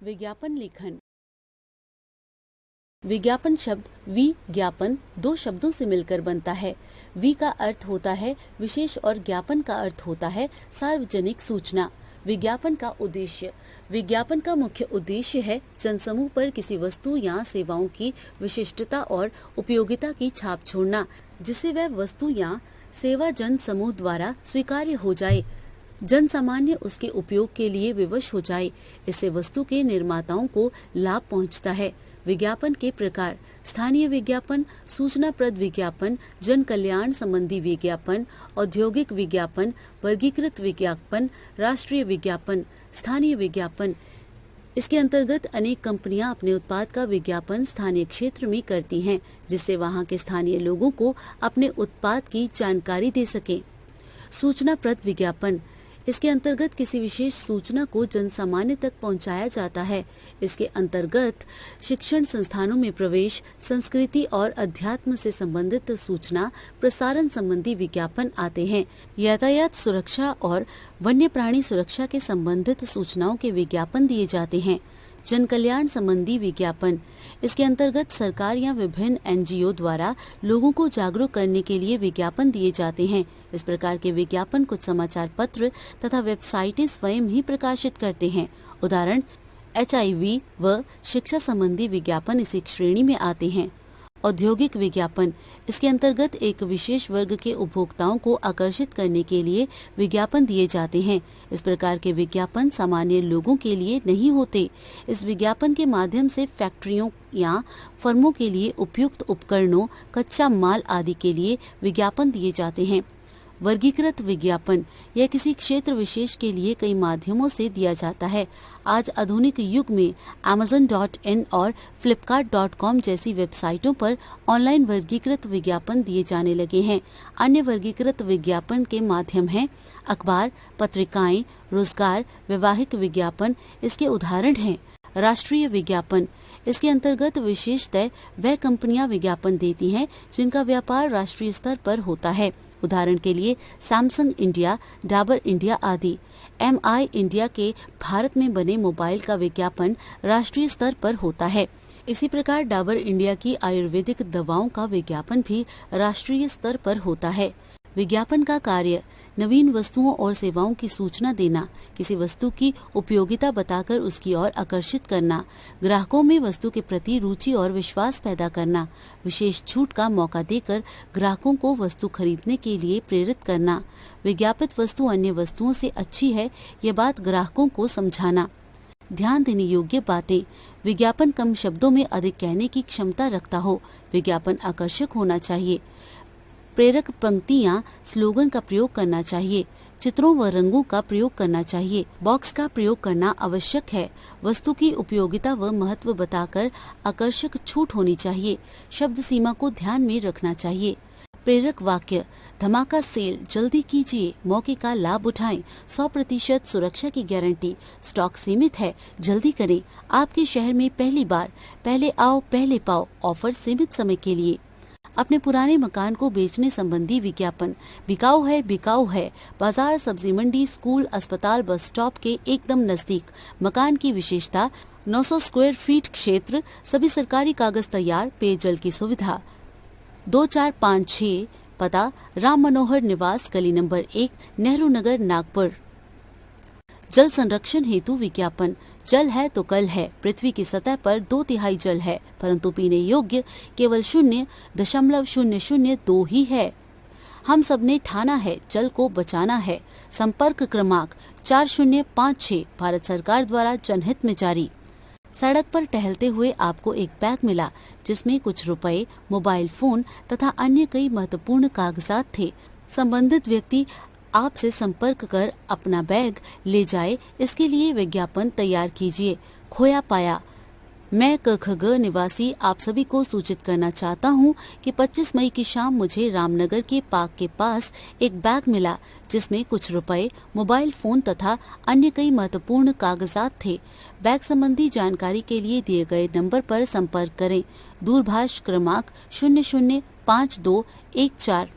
विज्ञापन लेखन। विज्ञापन शब्द विज्ञापन दो शब्दों से मिलकर बनता है। वि का अर्थ होता है विशेष और ज्ञापन का अर्थ होता है सार्वजनिक सूचना। विज्ञापन का उद्देश्य। विज्ञापन का मुख्य उद्देश्य है जनसमूह पर किसी वस्तु या सेवाओं की विशिष्टता और उपयोगिता की छाप छोड़ना, जिससे वह वस्तु या सेवा जन समूह द्वारा स्वीकार्य हो जाए, जन सामान्य उसके उपयोग के लिए विवश हो जाए। इससे वस्तु के निर्माताओं को लाभ पहुंचता है। विज्ञापन के प्रकार। स्थानीय विज्ञापन, सूचनाप्रद विज्ञापन, जन कल्याण संबंधी विज्ञापन, औद्योगिक विज्ञापन, वर्गीकृत विज्ञापन, राष्ट्रीय विज्ञापन। स्थानीय विज्ञापन, इसके अंतर्गत अनेक कंपनियां अपने उत्पाद का विज्ञापन स्थानीय क्षेत्र में करती हैं, जिससे वहां के स्थानीय लोगों को अपने उत्पाद की जानकारी दे सके। सूचनाप्रद विज्ञापन, इसके अंतर्गत किसी विशेष सूचना को जनसामान्य तक पहुंचाया जाता है। इसके अंतर्गत शिक्षण संस्थानों में प्रवेश, संस्कृति और अध्यात्म से संबंधित सूचना प्रसारण संबंधी विज्ञापन आते हैं। यातायात सुरक्षा और वन्य प्राणी सुरक्षा के संबंधित सूचनाओं के विज्ञापन दिए जाते हैं। जन कल्याण संबंधी विज्ञापन, इसके अंतर्गत सरकार या विभिन्न एनजीओ द्वारा लोगों को जागरूक करने के लिए विज्ञापन दिए जाते हैं। इस प्रकार के विज्ञापन कुछ समाचार पत्र तथा वेबसाइटें स्वयं ही प्रकाशित करते हैं। उदाहरण HIV व शिक्षा संबंधी विज्ञापन इसी श्रेणी में आते हैं। औद्योगिक विज्ञापन, इसके अंतर्गत एक विशेष वर्ग के उपभोक्ताओं को आकर्षित करने के लिए विज्ञापन दिए जाते हैं। इस प्रकार के विज्ञापन सामान्य लोगों के लिए नहीं होते। इस विज्ञापन के माध्यम से फैक्ट्रियों या फर्मों के लिए उपयुक्त उपकरणों, कच्चा माल आदि के लिए विज्ञापन दिए जाते हैं। वर्गीकृत विज्ञापन, यह किसी क्षेत्र विशेष के लिए कई माध्यमों से दिया जाता है। आज आधुनिक युग में Amazon.in और Flipkart.com जैसी वेबसाइटों पर ऑनलाइन वर्गीकृत विज्ञापन दिए जाने लगे हैं। अन्य वर्गीकृत विज्ञापन के माध्यम हैं अखबार, पत्रिकाएं, रोजगार, वैवाहिक विज्ञापन। इसके उदाहरण हैं राष्ट्रीय विज्ञापन, इसके अंतर्गत विशेषतः वह कंपनियां विज्ञापन देती हैं जिनका व्यापार राष्ट्रीय स्तर पर होता है। उदाहरण के लिए सैमसंग इंडिया, डाबर इंडिया आदि। MI इंडिया के भारत में बने मोबाइल का विज्ञापन राष्ट्रीय स्तर पर होता है। इसी प्रकार डाबर इंडिया की आयुर्वेदिक दवाओं का विज्ञापन भी राष्ट्रीय स्तर पर होता है। विज्ञापन का कार्य। नवीन वस्तुओं और सेवाओं की सूचना देना, किसी वस्तु की उपयोगिता बताकर उसकी ओर आकर्षित करना, ग्राहकों में वस्तु के प्रति रुचि और विश्वास पैदा करना, विशेष छूट का मौका देकर ग्राहकों को वस्तु खरीदने के लिए प्रेरित करना, विज्ञापित वस्तु अन्य वस्तुओं से अच्छी है, ये बात ग्राहकों को समझाना। ध्यान देने योग्य बातें। विज्ञापन कम शब्दों में अधिक कहने की क्षमता रखता हो। विज्ञापन आकर्षक होना चाहिए। प्रेरक पंक्तियां, स्लोगन का प्रयोग करना चाहिए। चित्रों व रंगों का प्रयोग करना चाहिए। बॉक्स का प्रयोग करना आवश्यक है। वस्तु की उपयोगिता व महत्व बताकर आकर्षक छूट होनी चाहिए। शब्द सीमा को ध्यान में रखना चाहिए। प्रेरक वाक्य। धमाका सेल, जल्दी कीजिए, मौके का लाभ उठाएं, 100% सुरक्षा की गारंटी, स्टॉक सीमित है, जल्दी करें, आपके शहर में पहली बार, पहले आओ पहले पाओ, ऑफर सीमित समय के लिए। अपने पुराने मकान को बेचने संबंधी विज्ञापन। बिकाऊ है, बाजार, सब्जी मंडी, स्कूल, अस्पताल, बस स्टॉप के एकदम नजदीक। मकान की विशेषता 900 स्क्वायर फीट क्षेत्र, सभी सरकारी कागज तैयार, पेयजल की सुविधा। 2456, पता राम मनोहर निवास, गली नंबर 1, नेहरू नगर, नागपुर। जल संरक्षण हेतु विज्ञापन। जल है तो कल है। पृथ्वी की सतह पर 2/3 जल है, परंतु पीने योग्य केवल 0.002 ही है। हम सबने ठाना है जल को बचाना है। संपर्क क्रमांक 4056, भारत सरकार द्वारा जनहित में जारी। सड़क पर टहलते हुए आपको एक बैग मिला, जिसमें कुछ रुपए, मोबाइल फोन तथा अन्य कई महत्वपूर्ण कागजात थे। संबंधित व्यक्ति आपसे संपर्क कर अपना बैग ले जाए, इसके लिए विज्ञापन तैयार कीजिए। खोया पाया। मैं कखग निवासी आप सभी को सूचित करना चाहता हूं कि 25 मई की शाम मुझे रामनगर के पार्क के पास एक बैग मिला, जिसमें कुछ रुपए, मोबाइल फोन तथा अन्य कई महत्वपूर्ण कागजात थे। बैग संबंधी जानकारी के लिए दिए गए नंबर पर संपर्क करें। दूरभाष क्रमांक 005214